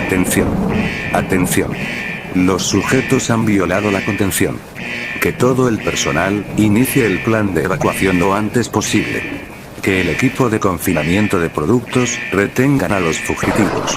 Atención. Atención. Los sujetos han violado la contención. Que todo el personal inicie el plan de evacuación lo antes posible. Que el equipo de confinamiento de productos retengan a los fugitivos.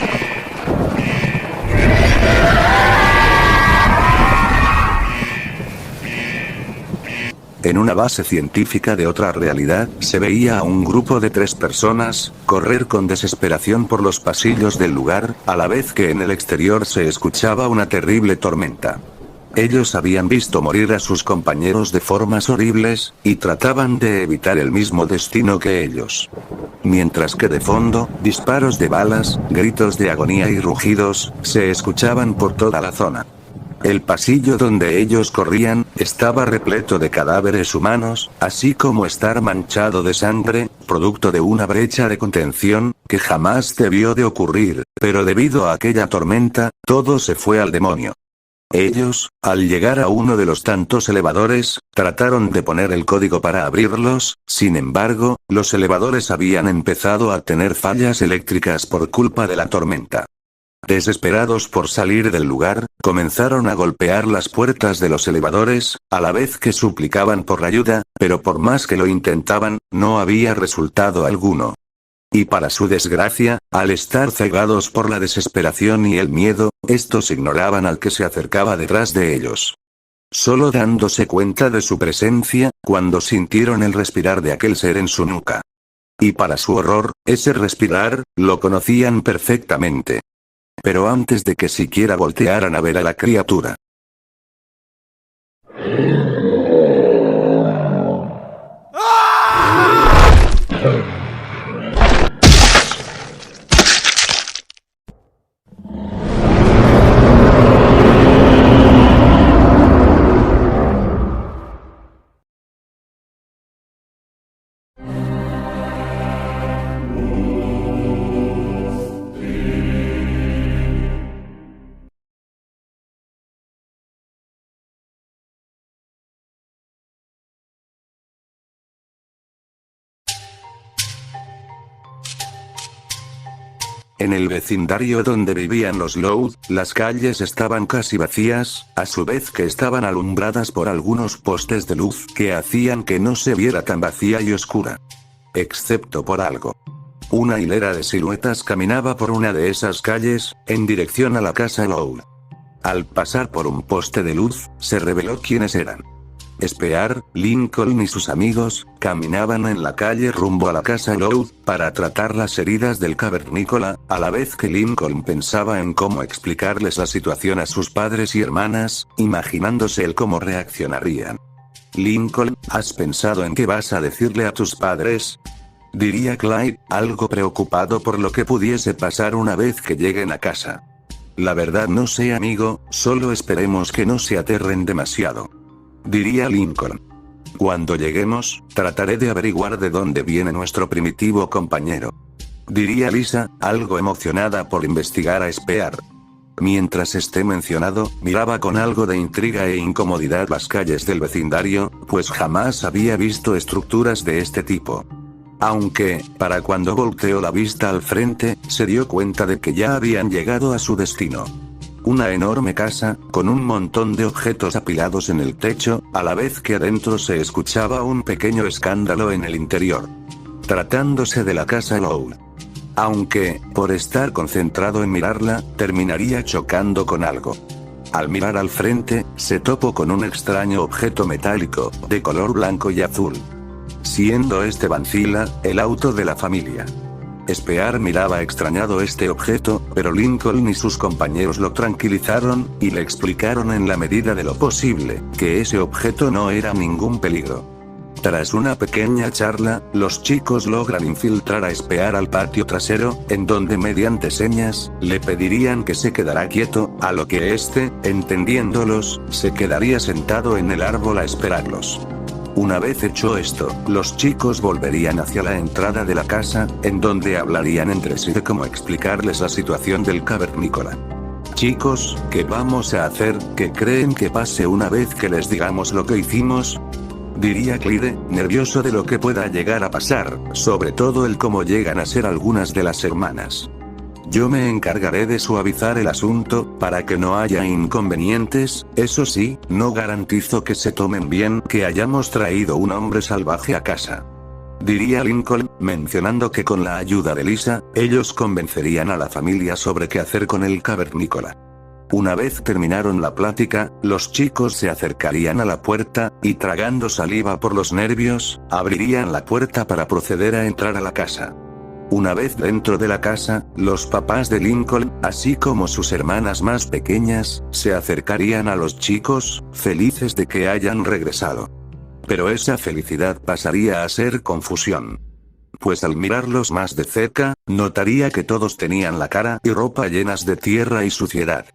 En una base científica de otra realidad, se veía a un grupo de 3 personas correr con desesperación por los pasillos del lugar, a la vez que en el exterior se escuchaba una terrible tormenta. Ellos habían visto morir a sus compañeros de formas horribles, y trataban de evitar el mismo destino que ellos. Mientras que de fondo, disparos de balas, gritos de agonía y rugidos, se escuchaban por toda la zona. El pasillo donde ellos corrían, estaba repleto de cadáveres humanos, así como estar manchado de sangre, producto de una brecha de contención, que jamás debió de ocurrir, pero debido a aquella tormenta, todo se fue al demonio. Ellos, al llegar a uno de los tantos elevadores, trataron de poner el código para abrirlos, sin embargo, los elevadores habían empezado a tener fallas eléctricas por culpa de la tormenta. Desesperados por salir del lugar, comenzaron a golpear las puertas de los elevadores, a la vez que suplicaban por ayuda, pero por más que lo intentaban, no había resultado alguno. Y para su desgracia, al estar cegados por la desesperación y el miedo, estos ignoraban al que se acercaba detrás de ellos. Solo dándose cuenta de su presencia, cuando sintieron el respirar de aquel ser en su nuca. Y para su horror, ese respirar, lo conocían perfectamente. Pero antes de que siquiera voltearan a ver a la criatura. En el vecindario donde vivían los Loud, las calles estaban casi vacías, a su vez que estaban alumbradas por algunos postes de luz que hacían que no se viera tan vacía y oscura. Excepto por algo. Una hilera de siluetas caminaba por una de esas calles, en dirección a la casa Loud. Al pasar por un poste de luz, se reveló quiénes eran. Spear, Lincoln y sus amigos, caminaban en la calle rumbo a la casa Loud, para tratar las heridas del cavernícola, a la vez que Lincoln pensaba en cómo explicarles la situación a sus padres y hermanas, imaginándose el cómo reaccionarían. Lincoln, ¿has pensado en qué vas a decirle a tus padres? Diría Clyde, algo preocupado por lo que pudiese pasar una vez que lleguen a casa. La verdad no sé, amigo, solo esperemos que no se aterren demasiado. Diría Lincoln. Cuando lleguemos, trataré de averiguar de dónde viene nuestro primitivo compañero. Diría Lisa, algo emocionada por investigar a Spear. Mientras este mencionado, miraba con algo de intriga e incomodidad las calles del vecindario, pues jamás había visto estructuras de este tipo. Aunque, para cuando volteó la vista al frente, se dio cuenta de que ya habían llegado a su destino. Una enorme casa, con un montón de objetos apilados en el techo, a la vez que adentro se escuchaba un pequeño escándalo en el interior. Tratándose de la casa Loud. Aunque, por estar concentrado en mirarla, terminaría chocando con algo. Al mirar al frente, se topó con un extraño objeto metálico, de color blanco y azul. Siendo este Vancila, el auto de la familia. Spear miraba extrañado este objeto, pero Lincoln y sus compañeros lo tranquilizaron, y le explicaron en la medida de lo posible, que ese objeto no era ningún peligro. Tras una pequeña charla, los chicos logran infiltrar a Spear al patio trasero, en donde mediante señas, le pedirían que se quedara quieto, a lo que este, entendiéndolos, se quedaría sentado en el árbol a esperarlos. Una vez hecho esto, los chicos volverían hacia la entrada de la casa, en donde hablarían entre sí de cómo explicarles la situación del cavernícola. Chicos, ¿qué vamos a hacer? ¿Qué creen que pase una vez que les digamos lo que hicimos? Diría Clyde, nervioso de lo que pueda llegar a pasar, sobre todo el cómo llegan a ser algunas de las hermanas. Yo me encargaré de suavizar el asunto, para que no haya inconvenientes. Eso sí, no garantizo que se tomen bien que hayamos traído un hombre salvaje a casa. Diría Lincoln, mencionando que con la ayuda de Lisa, ellos convencerían a la familia sobre qué hacer con el cavernícola. Una vez terminaron la plática, los chicos se acercarían a la puerta, y tragando saliva por los nervios, abrirían la puerta para proceder a entrar a la casa. Una vez dentro de la casa, los papás de Lincoln, así como sus hermanas más pequeñas, se acercarían a los chicos, felices de que hayan regresado. Pero esa felicidad pasaría a ser confusión. Pues al mirarlos más de cerca, notaría que todos tenían la cara y ropa llenas de tierra y suciedad.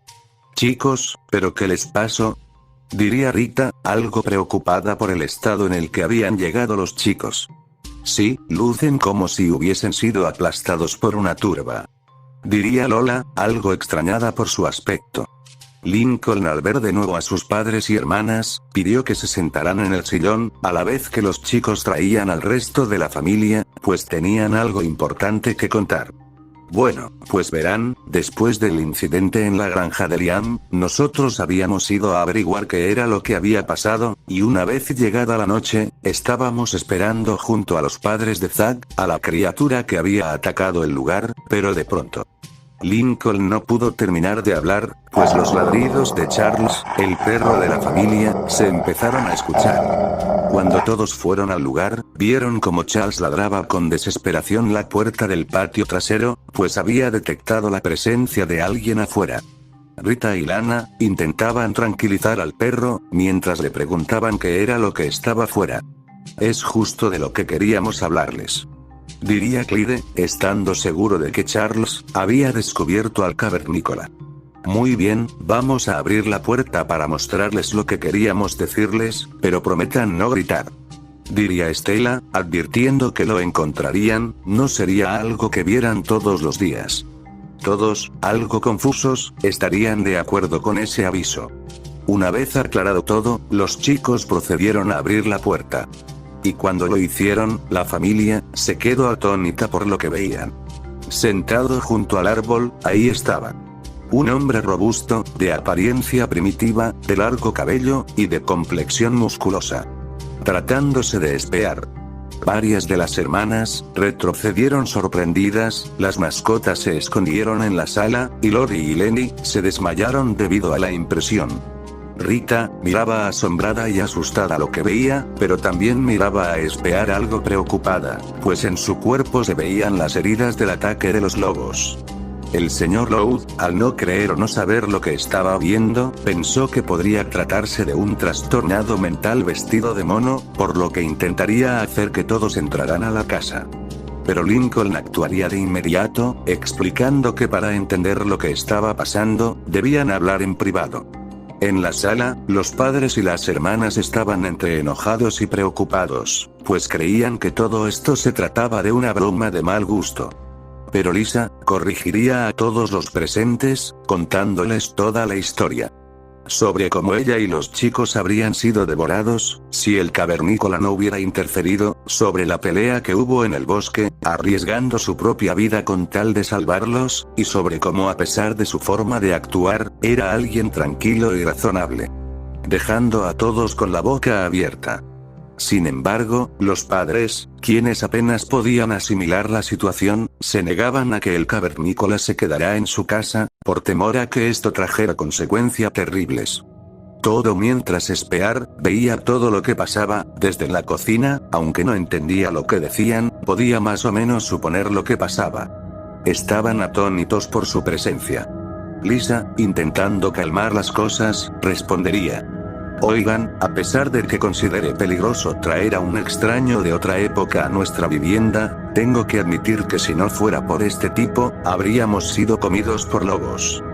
«Chicos, ¿pero qué les pasó?», diría Rita, algo preocupada por el estado en el que habían llegado los chicos. «Sí, lucen como si hubiesen sido aplastados por una turba», diría Lola, algo extrañada por su aspecto. Lincoln, al ver de nuevo a sus padres y hermanas, pidió que se sentaran en el sillón, a la vez que los chicos traían al resto de la familia, pues tenían algo importante que contar. «Bueno, pues verán, después del incidente en la granja de Liam, nosotros habíamos ido a averiguar qué era lo que había pasado, y una vez llegada la noche, estábamos esperando junto a los padres de Zack, a la criatura que había atacado el lugar, pero de pronto...». Lincoln no pudo terminar de hablar, pues los ladridos de Charles, el perro de la familia, se empezaron a escuchar. Cuando todos fueron al lugar, vieron como Charles ladraba con desesperación la puerta del patio trasero, pues había detectado la presencia de alguien afuera. Rita y Lana intentaban tranquilizar al perro, mientras le preguntaban qué era lo que estaba fuera. «Es justo de lo que queríamos hablarles», diría Clyde, estando seguro de que Charles había descubierto al cavernícola. «Muy bien, vamos a abrir la puerta para mostrarles lo que queríamos decirles, pero prometan no gritar», diría Stella, advirtiendo que lo encontrarían, no sería algo que vieran todos los días. Todos, algo confusos, estarían de acuerdo con ese aviso. Una vez aclarado todo, los chicos procedieron a abrir la puerta. Y cuando lo hicieron, la familia se quedó atónita por lo que veían. Sentado junto al árbol, ahí estaba un hombre robusto, de apariencia primitiva, de largo cabello, y de complexión musculosa. Tratándose de espiar. Varias de las hermanas retrocedieron sorprendidas, las mascotas se escondieron en la sala, y Lori y Lenny se desmayaron debido a la impresión. Rita miraba asombrada y asustada lo que veía, pero también miraba a espiar algo preocupada, pues en su cuerpo se veían las heridas del ataque de los lobos. El señor Loud, al no creer o no saber lo que estaba viendo, pensó que podría tratarse de un trastornado mental vestido de mono, por lo que intentaría hacer que todos entraran a la casa. Pero Lincoln actuaría de inmediato, explicando que para entender lo que estaba pasando, debían hablar en privado. En la sala, los padres y las hermanas estaban entre enojados y preocupados, pues creían que todo esto se trataba de una broma de mal gusto. Pero Lisa corrigiría a todos los presentes, contándoles toda la historia. Sobre cómo ella y los chicos habrían sido devorados, si el cavernícola no hubiera interferido, sobre la pelea que hubo en el bosque, arriesgando su propia vida con tal de salvarlos, y sobre cómo a pesar de su forma de actuar, era alguien tranquilo y razonable. Dejando a todos con la boca abierta. Sin embargo, los padres, quienes apenas podían asimilar la situación, se negaban a que el cavernícola se quedara en su casa, por temor a que esto trajera consecuencias terribles. Todo mientras espiar, veía todo lo que pasaba, desde la cocina, aunque no entendía lo que decían, podía más o menos suponer lo que pasaba. Estaban atónitos por su presencia. Lisa, intentando calmar las cosas, respondería: «Oigan, a pesar de que considere peligroso traer a un extraño de otra época a nuestra vivienda, tengo que admitir que si no fuera por este tipo, habríamos sido comidos por lobos.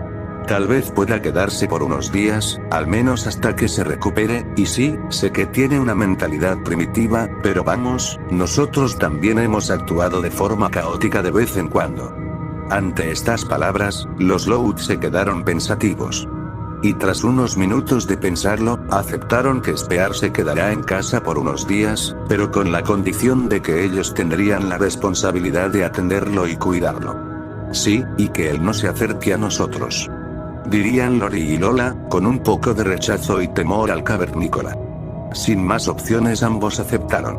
Tal vez pueda quedarse por unos días, al menos hasta que se recupere, y sí, sé que tiene una mentalidad primitiva, pero vamos, nosotros también hemos actuado de forma caótica de vez en cuando». Ante estas palabras, los Loud se quedaron pensativos. Y tras unos minutos de pensarlo, aceptaron que Spear se quedará en casa por unos días, pero con la condición de que ellos tendrían la responsabilidad de atenderlo y cuidarlo. Sí, y que él no se acerque a nosotros. Dirían Lori y Lola, con un poco de rechazo y temor al cavernícola. Sin más opciones ambos aceptaron.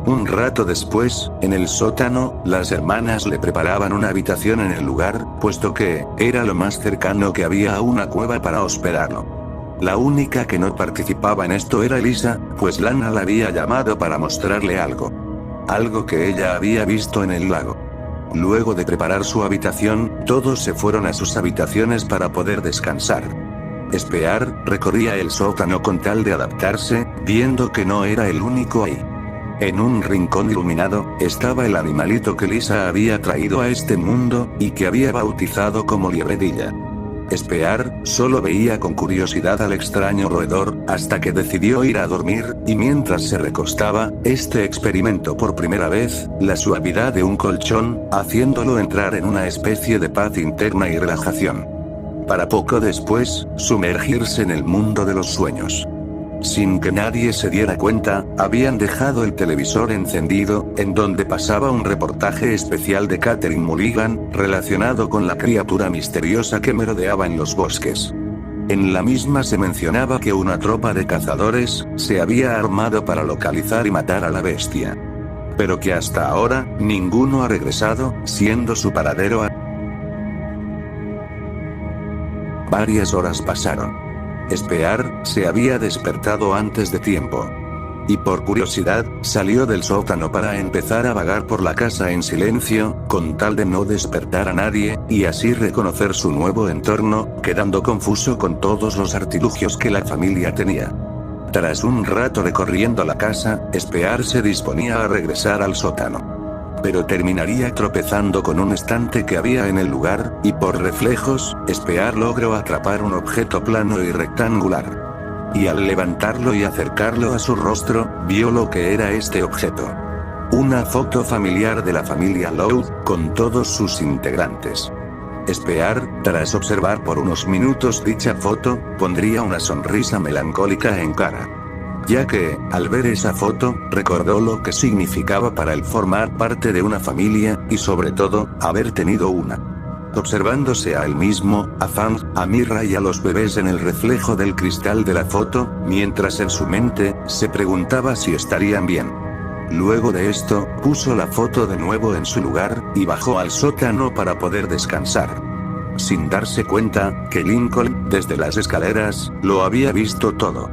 Un rato después, en el sótano, las hermanas le preparaban una habitación en el lugar, puesto que era lo más cercano que había a una cueva para hospedarlo. La única que no participaba en esto era Lisa, pues Lana la había llamado para mostrarle algo. Algo que ella había visto en el lago. Luego de preparar su habitación, todos se fueron a sus habitaciones para poder descansar. Spear recorría el sótano con tal de adaptarse, viendo que no era el único ahí. En un rincón iluminado, estaba el animalito que Lisa había traído a este mundo, y que había bautizado como Liebredilla. Spear solo veía con curiosidad al extraño roedor, hasta que decidió ir a dormir, y mientras se recostaba, este experimentó por primera vez la suavidad de un colchón, haciéndolo entrar en una especie de paz interna y relajación. Para poco después, sumergirse en el mundo de los sueños. Sin que nadie se diera cuenta, habían dejado el televisor encendido, en donde pasaba un reportaje especial de Catherine Mulligan, relacionado con la criatura misteriosa que merodeaba en los bosques. En la misma se mencionaba que una tropa de cazadores se había armado para localizar y matar a la bestia. Pero que hasta ahora, ninguno ha regresado, siendo su paradero. Varias horas pasaron. Spear se había despertado antes de tiempo. Y por curiosidad, salió del sótano para empezar a vagar por la casa en silencio, con tal de no despertar a nadie, y así reconocer su nuevo entorno, quedando confuso con todos los artilugios que la familia tenía. Tras un rato recorriendo la casa, Spear se disponía a regresar al sótano. Pero terminaría tropezando con un estante que había en el lugar, y por reflejos, Spear logró atrapar un objeto plano y rectangular. Y al levantarlo y acercarlo a su rostro, vio lo que era este objeto. Una foto familiar de la familia Loud, con todos sus integrantes. Spear, tras observar por unos minutos dicha foto, pondría una sonrisa melancólica en cara. Ya que, al ver esa foto, recordó lo que significaba para él formar parte de una familia, y sobre todo, haber tenido una. Observándose a él mismo, a Fang, a Mira y a los bebés en el reflejo del cristal de la foto, mientras en su mente, se preguntaba si estarían bien. Luego de esto, puso la foto de nuevo en su lugar, y bajó al sótano para poder descansar. Sin darse cuenta, que Lincoln, desde las escaleras, lo había visto todo.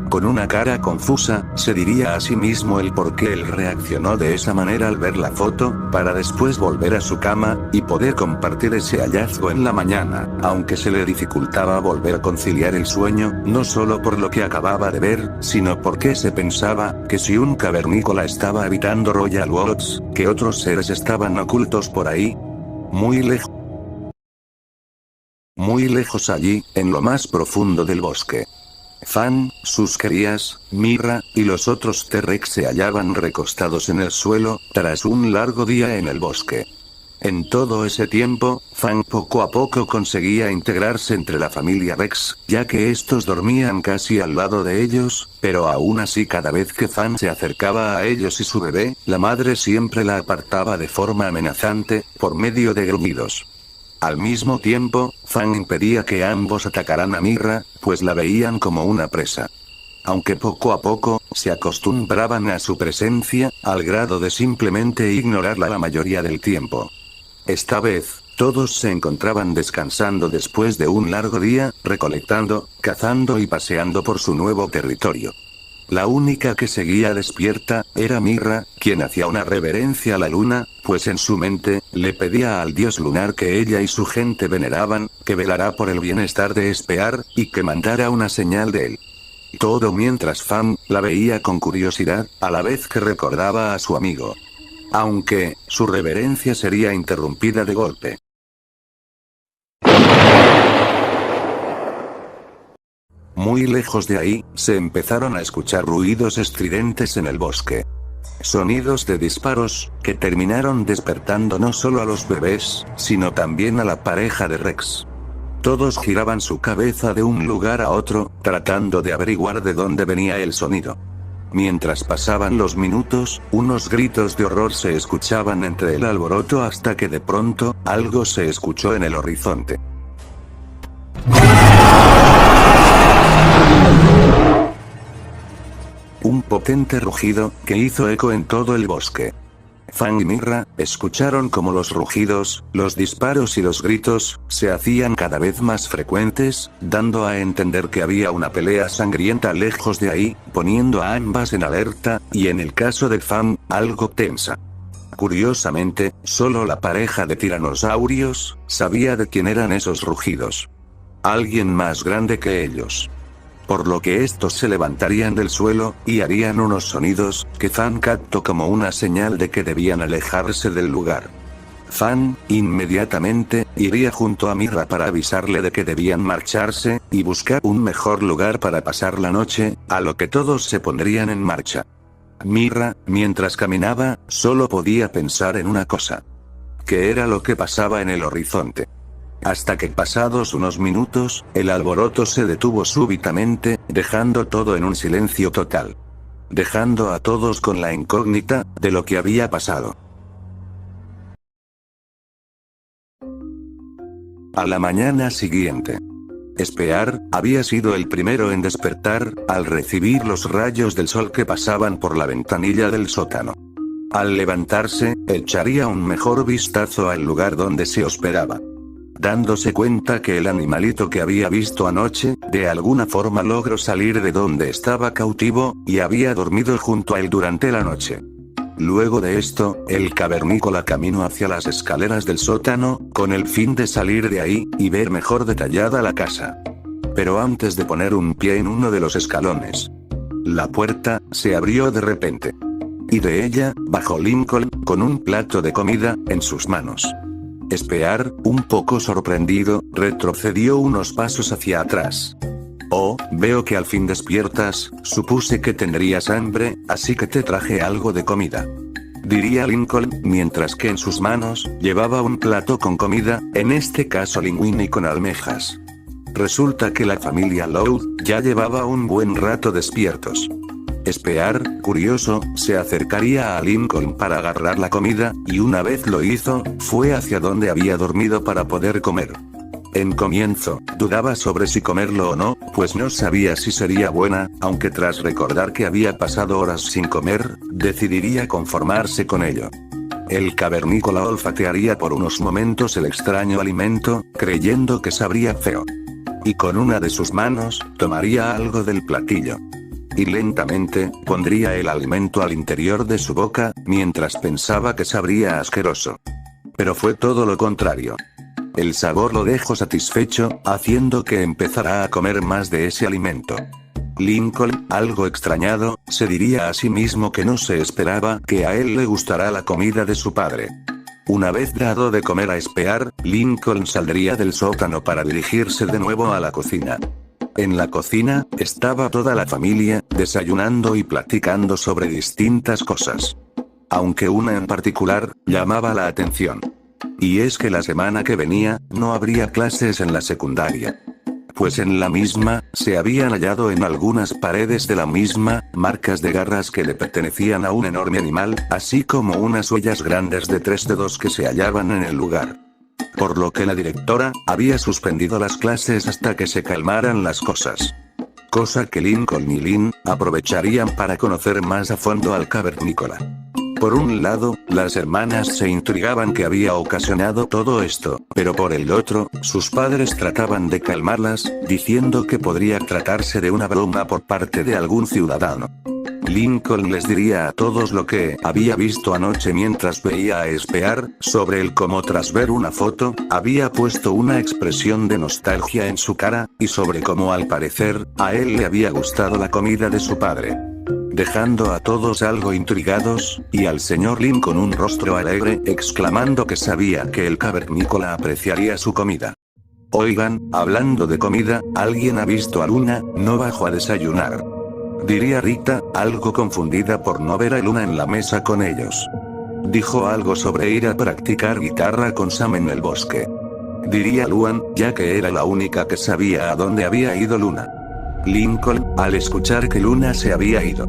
Con una cara confusa, se diría a sí mismo el por qué él reaccionó de esa manera al ver la foto, para después volver a su cama, y poder compartir ese hallazgo en la mañana, aunque se le dificultaba volver a conciliar el sueño, no solo por lo que acababa de ver, sino porque se pensaba, que si un cavernícola estaba habitando Royal Woods, que otros seres estaban ocultos por ahí. Muy lejos allí, en lo más profundo del bosque. Fan, sus crías, Mira, y los otros T-Rex se hallaban recostados en el suelo, tras un largo día en el bosque. En todo ese tiempo, Fan poco a poco conseguía integrarse entre la familia Rex, ya que estos dormían casi al lado de ellos, pero aún así cada vez que Fan se acercaba a ellos y su bebé, la madre siempre la apartaba de forma amenazante, por medio de gruñidos. Al mismo tiempo, Fan impedía que ambos atacaran a Mira, pues la veían como una presa. Aunque poco a poco, se acostumbraban a su presencia, al grado de simplemente ignorarla la mayoría del tiempo. Esta vez, todos se encontraban descansando después de un largo día, recolectando, cazando y paseando por su nuevo territorio. La única que seguía despierta, era Mira, quien hacía una reverencia a la luna, pues en su mente, le pedía al dios lunar que ella y su gente veneraban, que velará por el bienestar de Spear, y que mandara una señal de él. Todo mientras Fan la veía con curiosidad, a la vez que recordaba a su amigo. Aunque, su reverencia sería interrumpida de golpe. Muy lejos de ahí, se empezaron a escuchar ruidos estridentes en el bosque. Sonidos de disparos, que terminaron despertando no solo a los bebés, sino también a la pareja de Rex. Todos giraban su cabeza de un lugar a otro, tratando de averiguar de dónde venía el sonido. Mientras pasaban los minutos, unos gritos de horror se escuchaban entre el alboroto hasta que de pronto, algo se escuchó en el horizonte. Un potente rugido, que hizo eco en todo el bosque. Fang y Mira escucharon cómo los rugidos, los disparos y los gritos se hacían cada vez más frecuentes, dando a entender que había una pelea sangrienta lejos de ahí, poniendo a ambas en alerta, y en el caso de Fang, algo tensa. Curiosamente, solo la pareja de tiranosaurios sabía de quién eran esos rugidos. Alguien más grande que ellos. Por lo que estos se levantarían del suelo, y harían unos sonidos, que Fan captó como una señal de que debían alejarse del lugar. Fan, inmediatamente, iría junto a Mira para avisarle de que debían marcharse, y buscar un mejor lugar para pasar la noche, a lo que todos se pondrían en marcha. Mira, mientras caminaba, solo podía pensar en una cosa. ¿Qué era lo que pasaba en el horizonte? Hasta que pasados unos minutos, el alboroto se detuvo súbitamente, dejando todo en un silencio total. Dejando a todos con la incógnita, de lo que había pasado. A la mañana siguiente. Spear había sido el primero en despertar, al recibir los rayos del sol que pasaban por la ventanilla del sótano. Al levantarse, echaría un mejor vistazo al lugar donde se hospedaba. Dándose cuenta que el animalito que había visto anoche, de alguna forma logró salir de donde estaba cautivo, y había dormido junto a él durante la noche. Luego de esto, el cavernícola caminó hacia las escaleras del sótano, con el fin de salir de ahí, y ver mejor detallada la casa. Pero antes de poner un pie en uno de los escalones, la puerta se abrió de repente. Y de ella, bajó Lincoln, con un plato de comida, en sus manos. Spear, un poco sorprendido, retrocedió unos pasos hacia atrás. Oh, veo que al fin despiertas, supuse que tendrías hambre, así que te traje algo de comida. Diría Lincoln, mientras que en sus manos, llevaba un plato con comida, en este caso linguini con almejas. Resulta que la familia Loud, ya llevaba un buen rato despiertos. Spear, curioso, se acercaría a Lincoln para agarrar la comida, y una vez lo hizo, fue hacia donde había dormido para poder comer. En comienzo, dudaba sobre si comerlo o no, pues no sabía si sería buena, aunque tras recordar que había pasado horas sin comer, decidiría conformarse con ello. El cavernícola olfatearía por unos momentos el extraño alimento, creyendo que sabría feo. Y con una de sus manos, tomaría algo del platillo. Y lentamente, pondría el alimento al interior de su boca, mientras pensaba que sabría asqueroso. Pero fue todo lo contrario. El sabor lo dejó satisfecho, haciendo que empezara a comer más de ese alimento. Lincoln, algo extrañado, se diría a sí mismo que no se esperaba que a él le gustara la comida de su padre. Una vez dado de comer a Spear, Lincoln saldría del sótano para dirigirse de nuevo a la cocina. En la cocina, estaba toda la familia, desayunando y platicando sobre distintas cosas. Aunque una en particular, llamaba la atención. Y es que la semana que venía, no habría clases en la secundaria. Pues en la misma, se habían hallado en algunas paredes de la misma, marcas de garras que le pertenecían a un enorme animal, así como unas huellas grandes de 3 dedos que se hallaban en el lugar. Por lo que la directora, había suspendido las clases hasta que se calmaran las cosas. Cosa que Lincoln y Lynn, aprovecharían para conocer más a fondo al cavernícola. Por un lado, las hermanas se intrigaban qué había ocasionado todo esto, pero por el otro, sus padres trataban de calmarlas, diciendo que podría tratarse de una broma por parte de algún ciudadano. Lincoln les diría a todos lo que había visto anoche mientras veía a Spear, sobre el cómo tras ver una foto, había puesto una expresión de nostalgia en su cara, y sobre cómo al parecer, a él le había gustado la comida de su padre. Dejando a todos algo intrigados, y al señor Lin con un rostro alegre, exclamando que sabía que el cavernícola apreciaría su comida. Oigan, hablando de comida, ¿alguien ha visto a Luna? No bajó a desayunar. Diría Rita, algo confundida por no ver a Luna en la mesa con ellos. Dijo algo sobre ir a practicar guitarra con Sam en el bosque. Diría Luan, ya que era la única que sabía a dónde había ido Luna. Lincoln, al escuchar que Luna se había ido.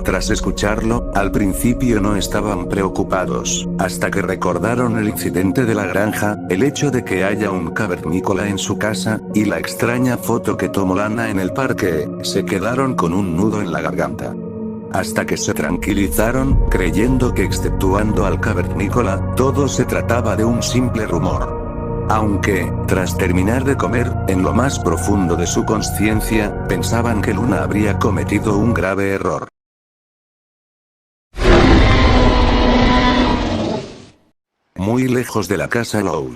Tras escucharlo, al principio no estaban preocupados, hasta que recordaron el incidente de la granja, el hecho de que haya un cavernícola en su casa, y la extraña foto que tomó Lana en el parque. Se quedaron con un nudo en la garganta. Hasta que se tranquilizaron, creyendo que exceptuando al cavernícola, todo se trataba de un simple rumor. Aunque, tras terminar de comer, en lo más profundo de su conciencia, pensaban que Luna habría cometido un grave error. Muy lejos de la casa Loud.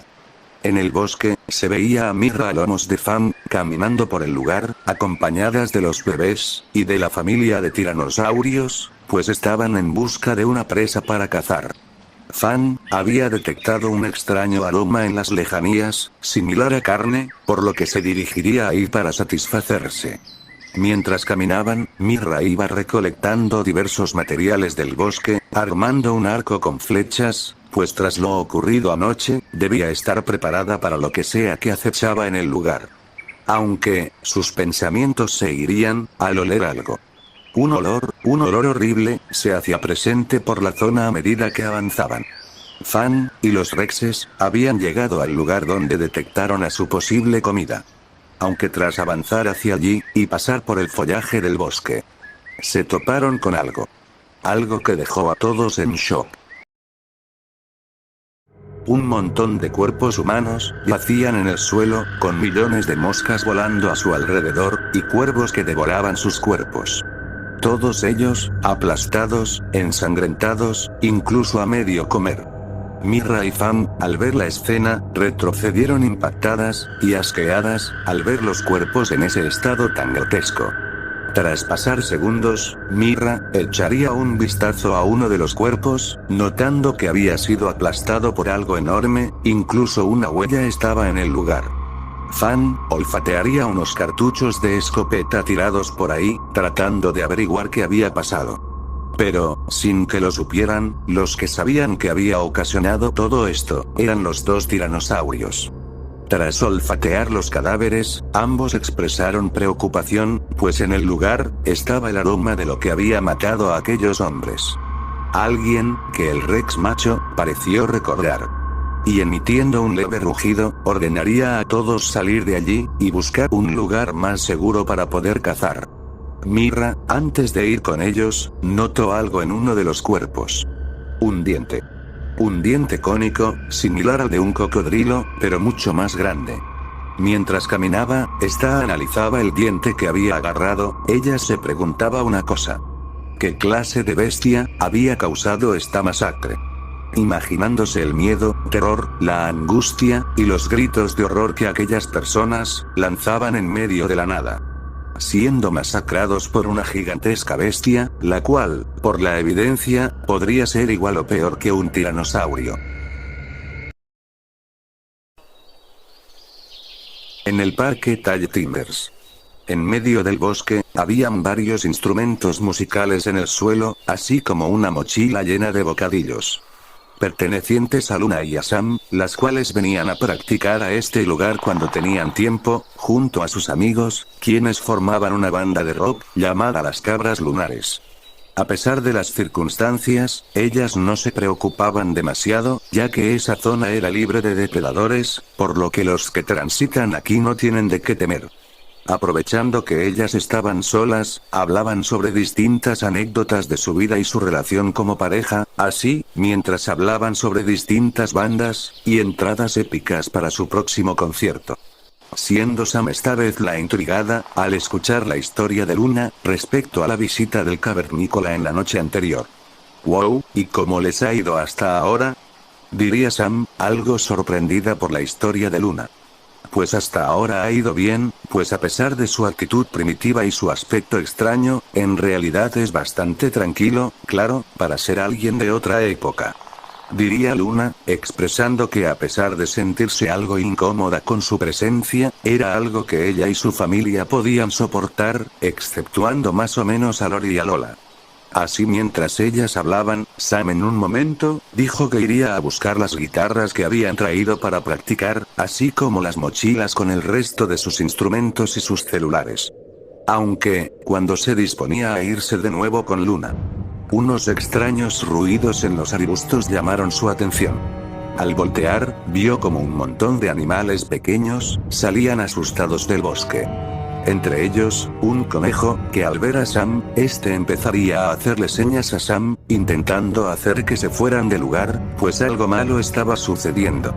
En el bosque, se veía a Mira a lomos de Fan, caminando por el lugar, acompañadas de los bebés, y de la familia de tiranosaurios, pues estaban en busca de una presa para cazar. Fan había detectado un extraño aroma en las lejanías, similar a carne, por lo que se dirigiría ahí para satisfacerse. Mientras caminaban, Mira iba recolectando diversos materiales del bosque, armando un arco con flechas, pues tras lo ocurrido anoche, debía estar preparada para lo que sea que acechaba en el lugar. Aunque, sus pensamientos se irían, al oler algo. Un olor horrible, se hacía presente por la zona a medida que avanzaban. Fan, y los Rexes, habían llegado al lugar donde detectaron a su posible comida. Aunque tras avanzar hacia allí, y pasar por el follaje del bosque, se toparon con algo. Algo que dejó a todos en shock. Un montón de cuerpos humanos yacían en el suelo, con millones de moscas volando a su alrededor, y cuervos que devoraban sus cuerpos. Todos ellos, aplastados, ensangrentados, incluso a medio comer. Mira y Fan, al ver la escena, retrocedieron impactadas y asqueadas, al ver los cuerpos en ese estado tan grotesco. Tras pasar segundos, Mira echaría un vistazo a uno de los cuerpos, notando que había sido aplastado por algo enorme, incluso una huella estaba en el lugar. Fan olfatearía unos cartuchos de escopeta tirados por ahí, tratando de averiguar qué había pasado. Pero, sin que lo supieran, los que sabían que había ocasionado todo esto, eran los dos tiranosaurios. Tras olfatear los cadáveres, ambos expresaron preocupación, pues en el lugar, estaba el aroma de lo que había matado a aquellos hombres. Alguien, que el Rex macho, pareció recordar. Y emitiendo un leve rugido, ordenaría a todos salir de allí, y buscar un lugar más seguro para poder cazar. Mira, antes de ir con ellos, notó algo en uno de los cuerpos. Un diente. Un diente cónico, similar al de un cocodrilo, pero mucho más grande. Mientras caminaba, esta analizaba el diente que había agarrado, ella se preguntaba una cosa. ¿Qué clase de bestia había causado esta masacre? Imaginándose el miedo, terror, la angustia, y los gritos de horror que aquellas personas lanzaban en medio de la nada. Siendo masacrados por una gigantesca bestia, la cual, por la evidencia, podría ser igual o peor que un tiranosaurio. En el parque Tall Timbers. En medio del bosque, habían varios instrumentos musicales en el suelo, así como una mochila llena de bocadillos. Pertenecientes a Luna y a Sam, las cuales venían a practicar a este lugar cuando tenían tiempo, junto a sus amigos, quienes formaban una banda de rock, llamada Las Cabras Lunares. A pesar de las circunstancias, ellas no se preocupaban demasiado, ya que esa zona era libre de depredadores, por lo que los que transitan aquí no tienen de qué temer. Aprovechando que ellas estaban solas, hablaban sobre distintas anécdotas de su vida y su relación como pareja, así, mientras hablaban sobre distintas bandas y entradas épicas para su próximo concierto. Siendo Sam esta vez la intrigada, al escuchar la historia de Luna, respecto a la visita del cavernícola en la noche anterior. «Wow, ¿y cómo les ha ido hasta ahora?», diría Sam, algo sorprendida por la historia de Luna. Pues hasta ahora ha ido bien, pues a pesar de su actitud primitiva y su aspecto extraño, en realidad es bastante tranquilo, claro, para ser alguien de otra época. Diría Luna, expresando que a pesar de sentirse algo incómoda con su presencia, era algo que ella y su familia podían soportar, exceptuando más o menos a Lori y a Lola. Así mientras ellas hablaban, Sam en un momento, dijo que iría a buscar las guitarras que habían traído para practicar, así como las mochilas con el resto de sus instrumentos y sus celulares. Aunque, cuando se disponía a irse de nuevo con Luna, unos extraños ruidos en los arbustos llamaron su atención. Al voltear, vio como un montón de animales pequeños salían asustados del bosque. Entre ellos, un conejo, que al ver a Sam, este empezaría a hacerle señas a Sam, intentando hacer que se fueran del lugar, pues algo malo estaba sucediendo.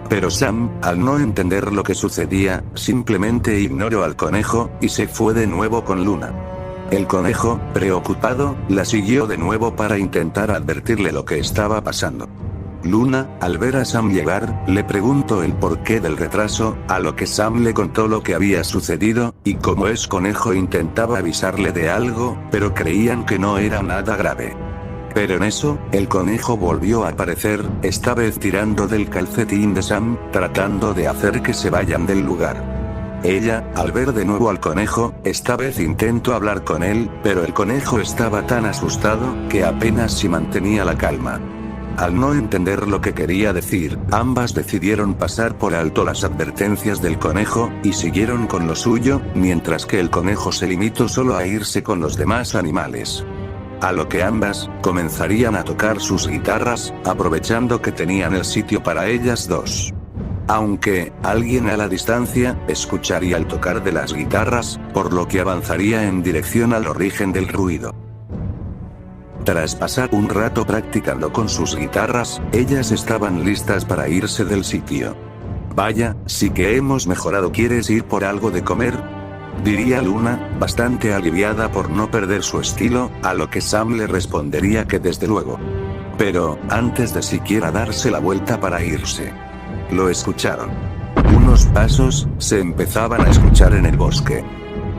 Pero Sam, al no entender lo que sucedía, simplemente ignoró al conejo, y se fue de nuevo con Luna. El conejo, preocupado, la siguió de nuevo para intentar advertirle lo que estaba pasando. Luna, al ver a Sam llegar, le preguntó el porqué del retraso, a lo que Sam le contó lo que había sucedido, y como es conejo intentaba avisarle de algo, pero creían que no era nada grave. Pero en eso, el conejo volvió a aparecer, esta vez tirando del calcetín de Sam, tratando de hacer que se vayan del lugar. Ella, al ver de nuevo al conejo, esta vez intentó hablar con él, pero el conejo estaba tan asustado, que apenas si mantenía la calma. Al no entender lo que quería decir, ambas decidieron pasar por alto las advertencias del conejo, y siguieron con lo suyo, mientras que el conejo se limitó solo a irse con los demás animales. A lo que ambas, comenzarían a tocar sus guitarras, aprovechando que tenían el sitio para ellas dos. Aunque, alguien a la distancia, escucharía el tocar de las guitarras, por lo que avanzaría en dirección al origen del ruido. Tras pasar un rato practicando con sus guitarras, ellas estaban listas para irse del sitio. Vaya, sí que hemos mejorado. ¿Quieres ir por algo de comer?, diría Luna, bastante aliviada por no perder su estilo, a lo que Sam le respondería que desde luego. Pero, antes de siquiera darse la vuelta para irse, lo escucharon. Unos pasos se empezaban a escuchar en el bosque.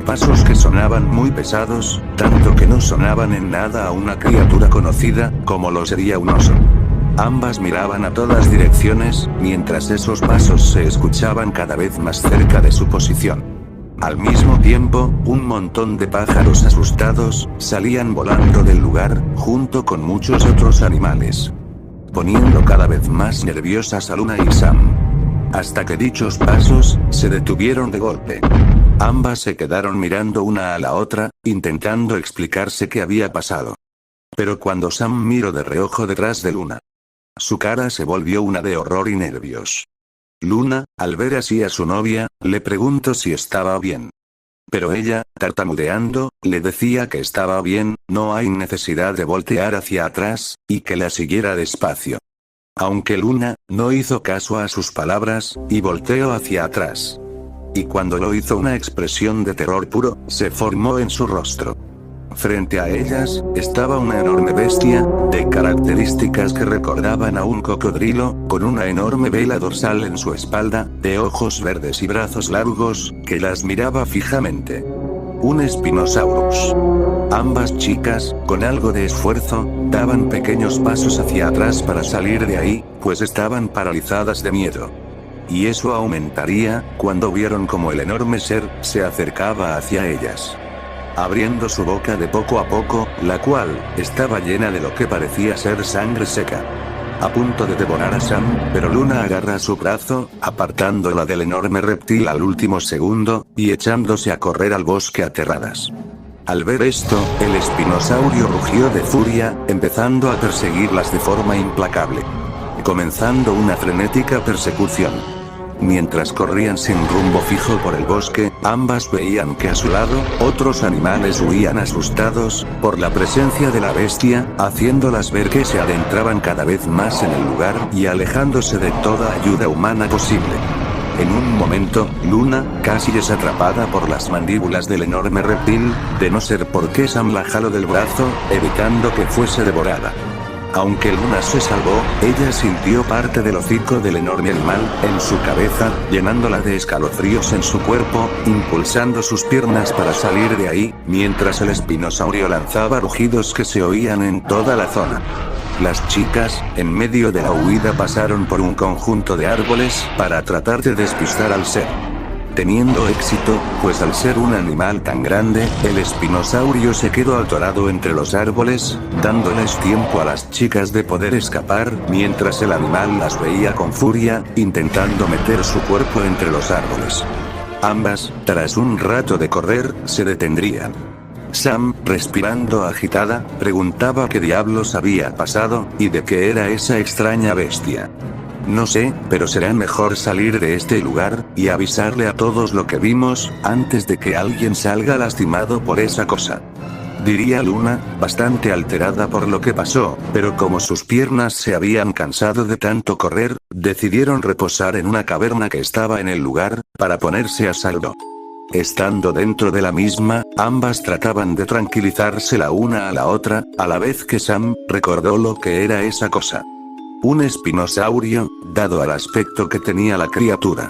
Pasos que sonaban muy pesados, tanto que no sonaban en nada a una criatura conocida, como lo sería un oso. Ambas miraban a todas direcciones, mientras esos pasos se escuchaban cada vez más cerca de su posición. Al mismo tiempo, un montón de pájaros asustados salían volando del lugar, junto con muchos otros animales, poniendo cada vez más nerviosas a Luna y Sam. Hasta que dichos pasos se detuvieron de golpe. Ambas se quedaron mirando una a la otra, intentando explicarse qué había pasado. Pero cuando Sam miró de reojo detrás de Luna, su cara se volvió una de horror y nervios. Luna, al ver así a su novia, le preguntó si estaba bien. Pero ella, tartamudeando, le decía que estaba bien, no hay necesidad de voltear hacia atrás, y que la siguiera despacio. Aunque Luna, no hizo caso a sus palabras, y volteó hacia atrás. Y cuando lo hizo, una expresión de terror puro se formó en su rostro. Frente a ellas, estaba una enorme bestia, de características que recordaban a un cocodrilo, con una enorme vela dorsal en su espalda, de ojos verdes y brazos largos, que las miraba fijamente. Un Spinosaurus. Ambas chicas, con algo de esfuerzo, daban pequeños pasos hacia atrás para salir de ahí, pues estaban paralizadas de miedo. Y eso aumentaría, cuando vieron como el enorme ser, se acercaba hacia ellas, abriendo su boca de poco a poco, la cual, estaba llena de lo que parecía ser sangre seca. A punto de devorar a Sam, pero Luna agarra su brazo, apartándola del enorme reptil al último segundo, y echándose a correr al bosque aterradas. Al ver esto, el espinosaurio rugió de furia, empezando a perseguirlas de forma implacable, comenzando una frenética persecución. Mientras corrían sin rumbo fijo por el bosque, ambas veían que a su lado, otros animales huían asustados, por la presencia de la bestia, haciéndolas ver que se adentraban cada vez más en el lugar, y alejándose de toda ayuda humana posible. En un momento, Luna, casi es atrapada por las mandíbulas del enorme reptil, de no ser porque Sam la jaló del brazo, evitando que fuese devorada. Aunque Luna se salvó, ella sintió parte del hocico del enorme animal en su cabeza, llenándola de escalofríos en su cuerpo, impulsando sus piernas para salir de ahí, mientras el espinosaurio lanzaba rugidos que se oían en toda la zona. Las chicas, en medio de la huida, pasaron por un conjunto de árboles para tratar de despistar al ser. Teniendo éxito, pues al ser un animal tan grande, el espinosaurio se quedó atorado entre los árboles, dándoles tiempo a las chicas de poder escapar, mientras el animal las veía con furia, intentando meter su cuerpo entre los árboles. Ambas, tras un rato de correr, se detendrían. Sam, respirando agitada, preguntaba qué diablos había pasado, y de qué era esa extraña bestia. No sé, pero será mejor salir de este lugar, y avisarle a todos lo que vimos, antes de que alguien salga lastimado por esa cosa. Diría Luna, bastante alterada por lo que pasó, pero como sus piernas se habían cansado de tanto correr, decidieron reposar en una caverna que estaba en el lugar, para ponerse a salvo. Estando dentro de la misma, ambas trataban de tranquilizarse la una a la otra, a la vez que Sam recordó lo que era esa cosa. Un espinosaurio, dado al aspecto que tenía la criatura.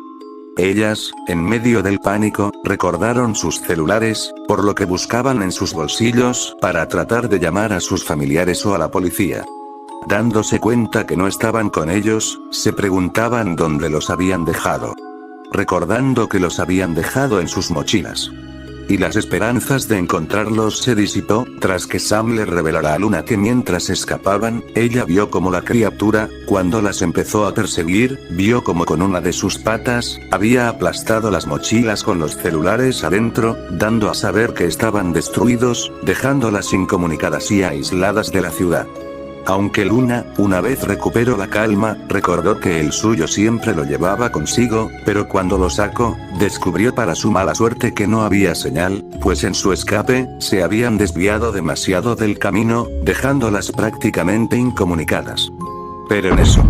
Ellas, en medio del pánico, recordaron sus celulares, por lo que buscaban en sus bolsillos para tratar de llamar a sus familiares o a la policía. Dándose cuenta que no estaban con ellos, se preguntaban dónde los habían dejado. Recordando que los habían dejado en sus mochilas. Y las esperanzas de encontrarlos se disipó, tras que Sam le revelara a Luna que mientras escapaban, ella vio como la criatura, cuando las empezó a perseguir, vio como con una de sus patas, había aplastado las mochilas con los celulares adentro, dando a saber que estaban destruidos, dejándolas incomunicadas y aisladas de la ciudad. Aunque Luna, una vez recuperó la calma, recordó que el suyo siempre lo llevaba consigo, pero cuando lo sacó, descubrió para su mala suerte que no había señal, pues en su escape, se habían desviado demasiado del camino, dejándolas prácticamente incomunicadas. Pero en eso,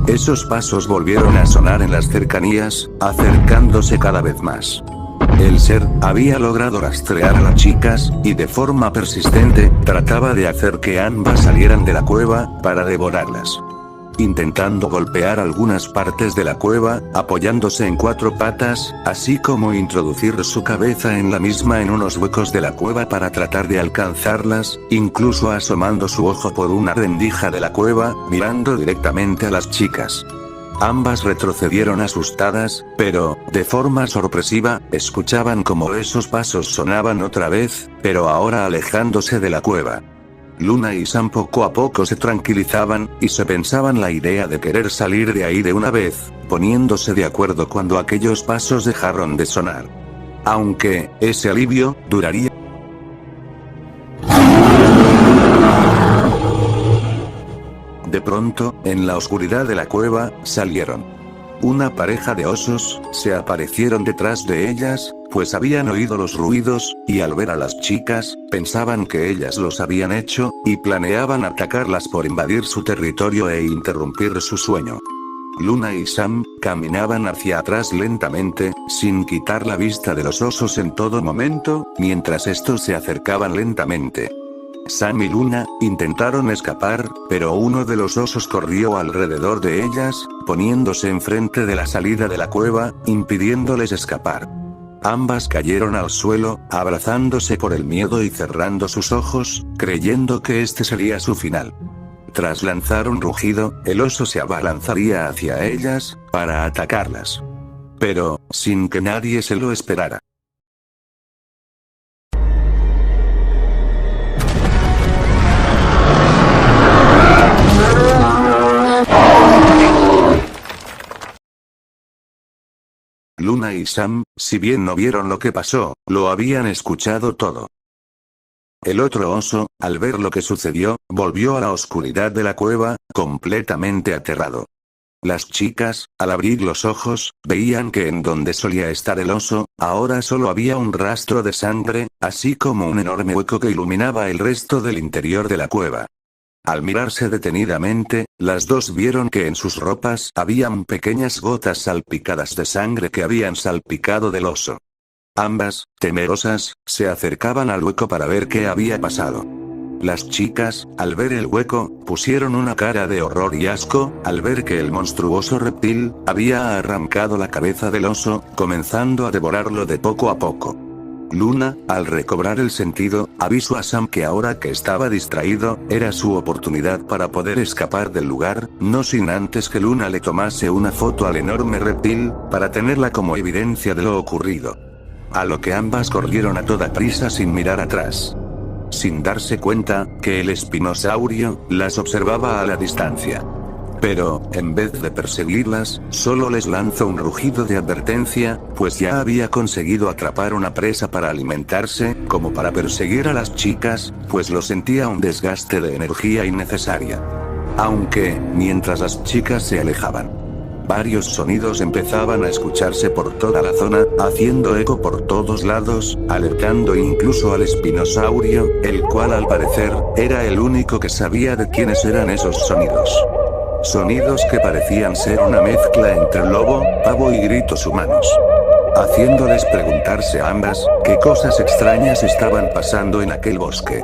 esos pasos volvieron a sonar en las cercanías, acercándose cada vez más. El ser había logrado rastrear a las chicas, y de forma persistente, trataba de hacer que ambas salieran de la cueva, para devorarlas. Intentando golpear algunas partes de la cueva, apoyándose en 4 patas, así como introducir su cabeza en la misma en unos huecos de la cueva para tratar de alcanzarlas, incluso asomando su ojo por una rendija de la cueva, mirando directamente a las chicas. Ambas retrocedieron asustadas, pero, de forma sorpresiva, escuchaban como esos pasos sonaban otra vez, pero ahora alejándose de la cueva. Luna y Sam poco a poco se tranquilizaban, y se pensaban la idea de querer salir de ahí de una vez, poniéndose de acuerdo cuando aquellos pasos dejaron de sonar. Aunque, ese alivio, duraría. De pronto, en la oscuridad de la cueva, salieron. Una pareja de osos, se aparecieron detrás de ellas, pues habían oído los ruidos, y al ver a las chicas, pensaban que ellas los habían hecho, y planeaban atacarlas por invadir su territorio e interrumpir su sueño. Luna y Sam, caminaban hacia atrás lentamente, sin quitar la vista de los osos en todo momento, mientras estos se acercaban lentamente. Sam y Luna intentaron escapar, pero uno de los osos corrió alrededor de ellas, poniéndose enfrente de la salida de la cueva, impidiéndoles escapar. Ambas cayeron al suelo, abrazándose por el miedo y cerrando sus ojos, creyendo que este sería su final. Tras lanzar un rugido, el oso se abalanzaría hacia ellas, para atacarlas. Pero, sin que nadie se lo esperara. Luna y Sam, si bien no vieron lo que pasó, lo habían escuchado todo. El otro oso, al ver lo que sucedió, volvió a la oscuridad de la cueva, completamente aterrado. Las chicas, al abrir los ojos, veían que en donde solía estar el oso, ahora solo había un rastro de sangre, así como un enorme hueco que iluminaba el resto del interior de la cueva. Al mirarse detenidamente, las dos vieron que en sus ropas habían pequeñas gotas salpicadas de sangre que habían salpicado del oso. Ambas, temerosas, se acercaban al hueco para ver qué había pasado. Las chicas, al ver el hueco, pusieron una cara de horror y asco, al ver que el monstruoso reptil había arrancado la cabeza del oso, comenzando a devorarlo de poco a poco. Luna, al recobrar el sentido, avisó a Sam que ahora que estaba distraído, era su oportunidad para poder escapar del lugar, no sin antes que Luna le tomase una foto al enorme reptil, para tenerla como evidencia de lo ocurrido. A lo que ambas corrieron a toda prisa sin mirar atrás. Sin darse cuenta, que el espinosaurio, las observaba a la distancia. Pero, en vez de perseguirlas, solo les lanzó un rugido de advertencia, pues ya había conseguido atrapar una presa para alimentarse, como para perseguir a las chicas, pues lo sentía un desgaste de energía innecesaria. Aunque, mientras las chicas se alejaban, varios sonidos empezaban a escucharse por toda la zona, haciendo eco por todos lados, alertando incluso al espinosaurio, el cual al parecer, era el único que sabía de quiénes eran esos sonidos. Sonidos que parecían ser una mezcla entre lobo, pavo y gritos humanos, haciéndoles preguntarse a ambas, qué cosas extrañas estaban pasando en aquel bosque.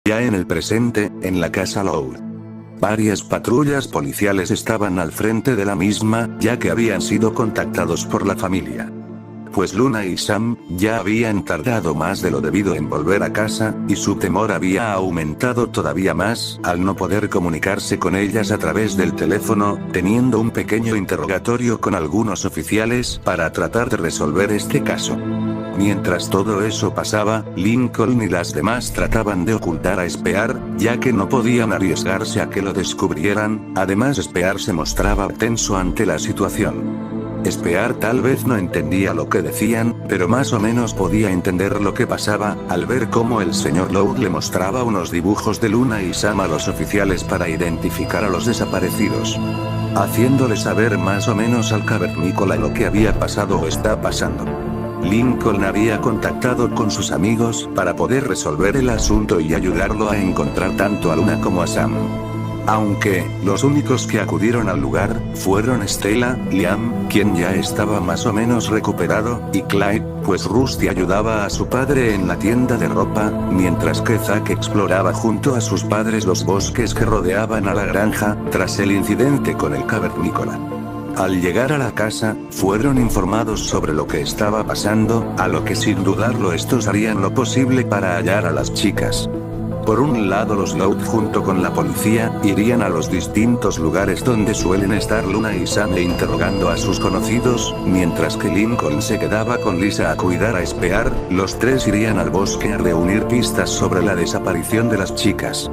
Ya en el presente, en la casa Loud, varias patrullas policiales estaban al frente de la misma, ya que habían sido contactados por la familia. Pues Luna y Sam, ya habían tardado más de lo debido en volver a casa, y su temor había aumentado todavía más, al no poder comunicarse con ellas a través del teléfono, teniendo un pequeño interrogatorio con algunos oficiales, para tratar de resolver este caso. Mientras todo eso pasaba, Lincoln y las demás trataban de ocultar a Spear, ya que no podían arriesgarse a que lo descubrieran, además Spear se mostraba tenso ante la situación. Spear tal vez no entendía lo que decían, pero más o menos podía entender lo que pasaba, al ver cómo el señor Loud le mostraba unos dibujos de Luna y Sam a los oficiales para identificar a los desaparecidos, haciéndole saber más o menos al cavernícola lo que había pasado o está pasando. Lincoln había contactado con sus amigos para poder resolver el asunto y ayudarlo a encontrar tanto a Luna como a Sam. Aunque, los únicos que acudieron al lugar, fueron Stella, Liam, quien ya estaba más o menos recuperado, y Clyde, pues Rusty ayudaba a su padre en la tienda de ropa, mientras que Zack exploraba junto a sus padres los bosques que rodeaban a la granja, tras el incidente con el cavernícola. Al llegar a la casa, fueron informados sobre lo que estaba pasando, a lo que sin dudarlo estos harían lo posible para hallar a las chicas. Por un lado los Loud junto con la policía, irían a los distintos lugares donde suelen estar Luna y Sam interrogando a sus conocidos, mientras que Lincoln se quedaba con Lisa a cuidar a Spear, los tres irían al bosque a reunir pistas sobre la desaparición de las chicas.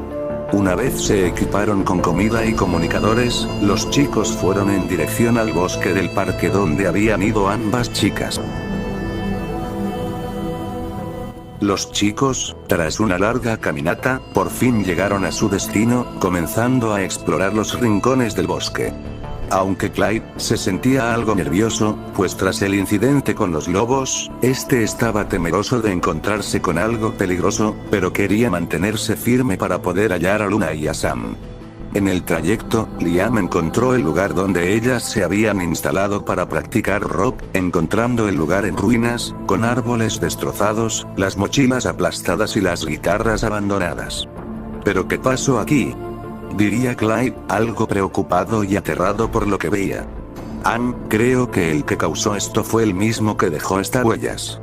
Una vez se equiparon con comida y comunicadores, los chicos fueron en dirección al bosque del parque donde habían ido ambas chicas. Los chicos, tras una larga caminata, por fin llegaron a su destino, comenzando a explorar los rincones del bosque. Aunque Clyde se sentía algo nervioso, pues tras el incidente con los lobos, este estaba temeroso de encontrarse con algo peligroso, pero quería mantenerse firme para poder hallar a Luna y a Sam. En el trayecto, Liam encontró el lugar donde ellas se habían instalado para practicar rock, encontrando el lugar en ruinas, con árboles destrozados, las mochilas aplastadas y las guitarras abandonadas. ¿Pero qué pasó aquí?, diría Clyde, algo preocupado y aterrado por lo que veía. Creo que el que causó esto fue el mismo que dejó estas huellas,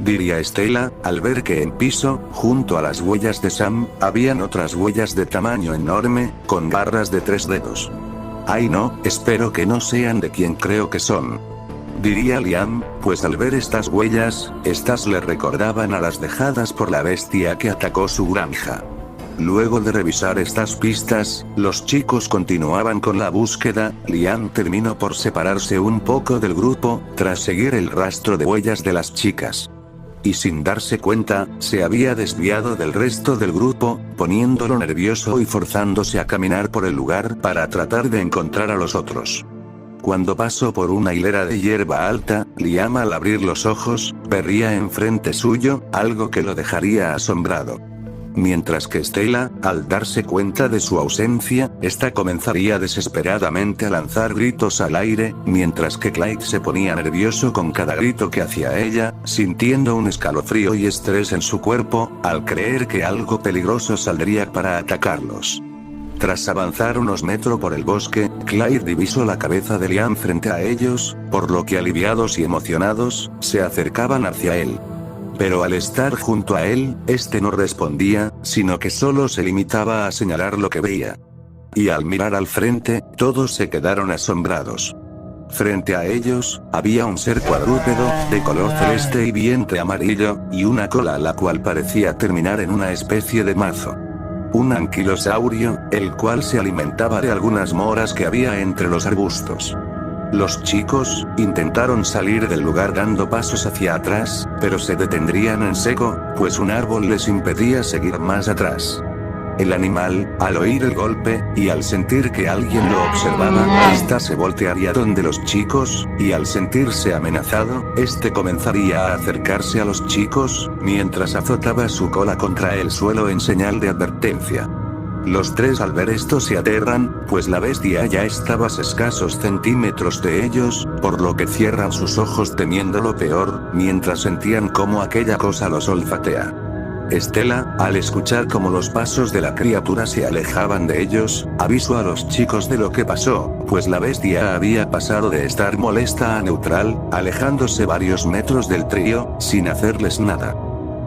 diría Stella, al ver que en piso, junto a las huellas de Sam, habían otras huellas de tamaño enorme, con garras de 3 dedos. Ay no, espero que no sean de quien creo que son, diría Liam, pues al ver estas huellas, estas le recordaban a las dejadas por la bestia que atacó su granja. Luego de revisar estas pistas, los chicos continuaban con la búsqueda. Liam terminó por separarse un poco del grupo, tras seguir el rastro de huellas de las chicas. Y sin darse cuenta, se había desviado del resto del grupo, poniéndolo nervioso y forzándose a caminar por el lugar para tratar de encontrar a los otros. Cuando pasó por una hilera de hierba alta, Liam al abrir los ojos, vería enfrente suyo, algo que lo dejaría asombrado. Mientras que Stella, al darse cuenta de su ausencia, esta comenzaría desesperadamente a lanzar gritos al aire, mientras que Clyde se ponía nervioso con cada grito que hacía ella, sintiendo un escalofrío y estrés en su cuerpo, al creer que algo peligroso saldría para atacarlos. Tras avanzar unos metros por el bosque, Clyde divisó la cabeza de Liam frente a ellos, por lo que aliviados y emocionados, se acercaban hacia él. Pero al estar junto a él, este no respondía, sino que solo se limitaba a señalar lo que veía. Y al mirar al frente, todos se quedaron asombrados. Frente a ellos, había un ser cuadrúpedo, de color celeste y vientre amarillo, y una cola la cual parecía terminar en una especie de mazo. Un anquilosaurio, el cual se alimentaba de algunas moras que había entre los arbustos. Los chicos intentaron salir del lugar dando pasos hacia atrás, pero se detendrían en seco, pues un árbol les impedía seguir más atrás. El animal, al oír el golpe, y al sentir que alguien lo observaba, ésta se voltearía donde los chicos, y al sentirse amenazado, este comenzaría a acercarse a los chicos, mientras azotaba su cola contra el suelo en señal de advertencia. Los tres al ver esto se aterran, pues la bestia ya estaba a escasos centímetros de ellos, por lo que cierran sus ojos temiendo lo peor, mientras sentían cómo aquella cosa los olfatea. Estela, al escuchar cómo los pasos de la criatura se alejaban de ellos, avisó a los chicos de lo que pasó, pues la bestia había pasado de estar molesta a neutral, alejándose varios metros del trío, sin hacerles nada.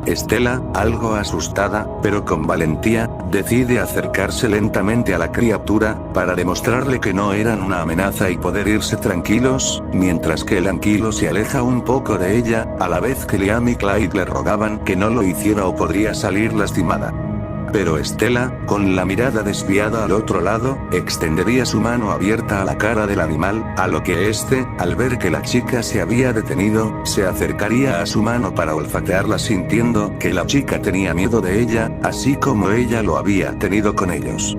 Estela, algo asustada, pero con valentía, decide acercarse lentamente a la criatura, para demostrarle que no eran una amenaza y poder irse tranquilos, mientras que el anquilo se aleja un poco de ella, a la vez que Liam y Clyde le rogaban que no lo hiciera o podría salir lastimada. Pero Estela, con la mirada desviada al otro lado, extendería su mano abierta a la cara del animal, a lo que este, al ver que la chica se había detenido, se acercaría a su mano para olfatearla sintiendo que la chica tenía miedo de ella, así como ella lo había tenido con ellos.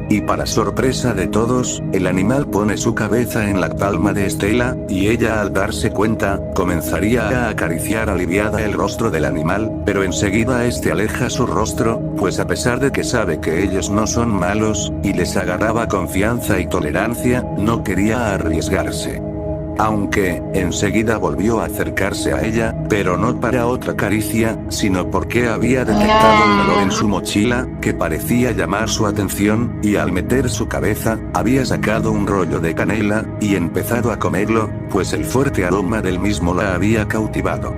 Y para sorpresa de todos, el animal pone su cabeza en la palma de Estela, y ella al darse cuenta, comenzaría a acariciar aliviada el rostro del animal, pero enseguida este aleja su rostro, pues a pesar de que sabe que ellos no son malos, y les agarraba confianza y tolerancia, no quería arriesgarse. Aunque, enseguida volvió a acercarse a ella, pero no para otra caricia, sino porque había detectado un olor en su mochila, que parecía llamar su atención, y al meter su cabeza, había sacado un rollo de canela, y empezado a comerlo, pues el fuerte aroma del mismo la había cautivado.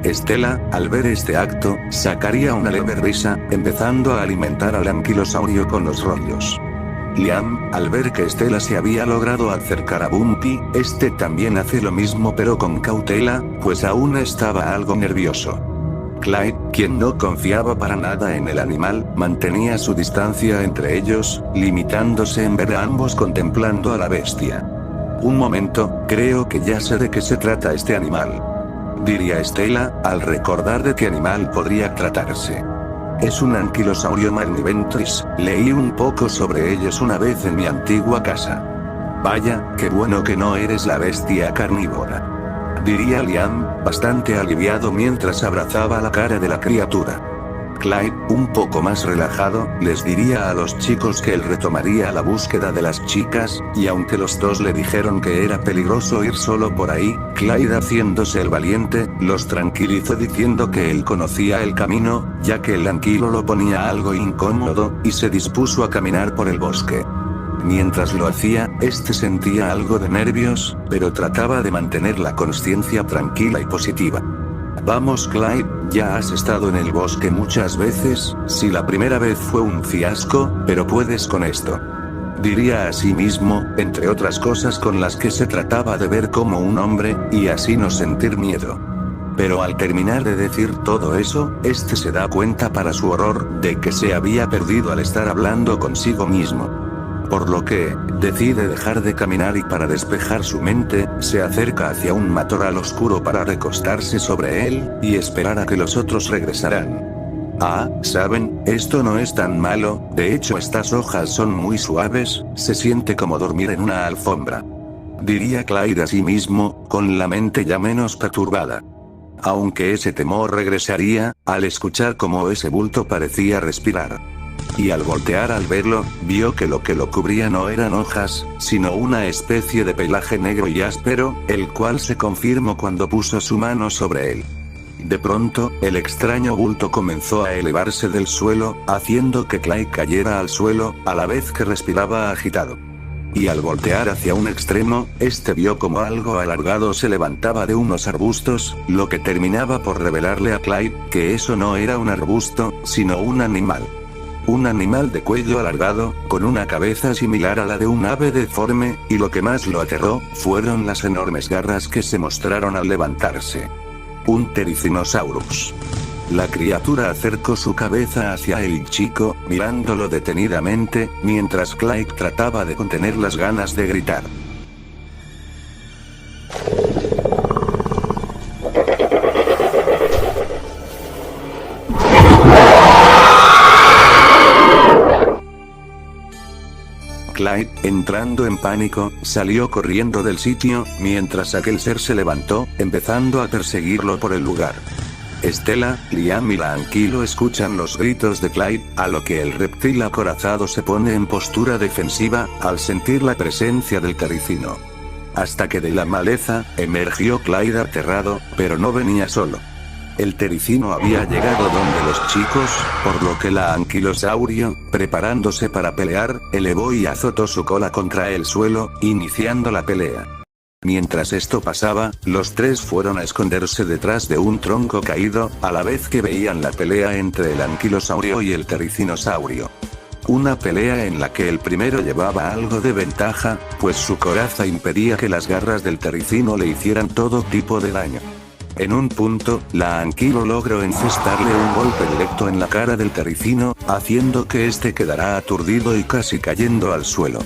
Estela, al ver este acto, sacaría una leve risa, empezando a alimentar al anquilosaurio con los rollos. Liam, al ver que Estela se había logrado acercar a Bumpy, este también hace lo mismo pero con cautela, pues aún estaba algo nervioso. Clyde, quien no confiaba para nada en el animal, mantenía su distancia entre ellos, limitándose en ver a ambos contemplando a la bestia. Un momento, creo que ya sé de qué se trata este animal, diría Estela, al recordar de qué animal podría tratarse. Es un anquilosaurio magniventis, leí un poco sobre ellos una vez en mi antigua casa. Vaya, qué bueno que no eres la bestia carnívora, diría Liam, bastante aliviado mientras abrazaba la cara de la criatura. Clyde, un poco más relajado, les diría a los chicos que él retomaría la búsqueda de las chicas, y aunque los dos le dijeron que era peligroso ir solo por ahí, Clyde, haciéndose el valiente, los tranquilizó diciendo que él conocía el camino, ya que el anquilo lo ponía algo incómodo, y se dispuso a caminar por el bosque. Mientras lo hacía, este sentía algo de nervios, pero trataba de mantener la conciencia tranquila y positiva. Vamos Clyde, ya has estado en el bosque muchas veces, si la primera vez fue un fiasco, pero puedes con esto, diría a sí mismo, entre otras cosas con las que se trataba de ver como un hombre, y así no sentir miedo. Pero al terminar de decir todo eso, este se da cuenta para su horror, de que se había perdido al estar hablando consigo mismo. Por lo que, decide dejar de caminar y para despejar su mente, se acerca hacia un matorral oscuro para recostarse sobre él, y esperar a que los otros regresarán. Ah, ¿saben? Esto no es tan malo, de hecho estas hojas son muy suaves, se siente como dormir en una alfombra, diría Clyde a sí mismo, con la mente ya menos perturbada. Aunque ese temor regresaría, al escuchar cómo ese bulto parecía respirar. Y al voltear al verlo, vio que lo cubría no eran hojas, sino una especie de pelaje negro y áspero, el cual se confirmó cuando puso su mano sobre él. De pronto, el extraño bulto comenzó a elevarse del suelo, haciendo que Clyde cayera al suelo, a la vez que respiraba agitado. Y al voltear hacia un extremo, este vio como algo alargado se levantaba de unos arbustos, lo que terminaba por revelarle a Clyde, que eso no era un arbusto, sino un animal. Un animal de cuello alargado, con una cabeza similar a la de un ave deforme, y lo que más lo aterró, fueron las enormes garras que se mostraron al levantarse. Un Therizinosaurus. La criatura acercó su cabeza hacia el chico, mirándolo detenidamente, mientras Clyde trataba de contener las ganas de gritar. Clyde, entrando en pánico, salió corriendo del sitio, mientras aquel ser se levantó, empezando a perseguirlo por el lugar. Stella, Liam y la Anquilo escuchan los gritos de Clyde, a lo que el reptil acorazado se pone en postura defensiva, al sentir la presencia del Therizino. Hasta que de la maleza, emergió Clyde aterrado, pero no venía solo. El Therizino había llegado donde los chicos, por lo que la anquilosaurio, preparándose para pelear, elevó y azotó su cola contra el suelo, iniciando la pelea. Mientras esto pasaba, los tres fueron a esconderse detrás de un tronco caído, a la vez que veían la pelea entre el anquilosaurio y el terricinosaurio. Una pelea en la que el primero llevaba algo de ventaja, pues su coraza impedía que las garras del terricino le hicieran todo tipo de daño. En un punto, la Anquilo logró encestarle un golpe directo en la cara del terricino, haciendo que este quedara aturdido y casi cayendo al suelo.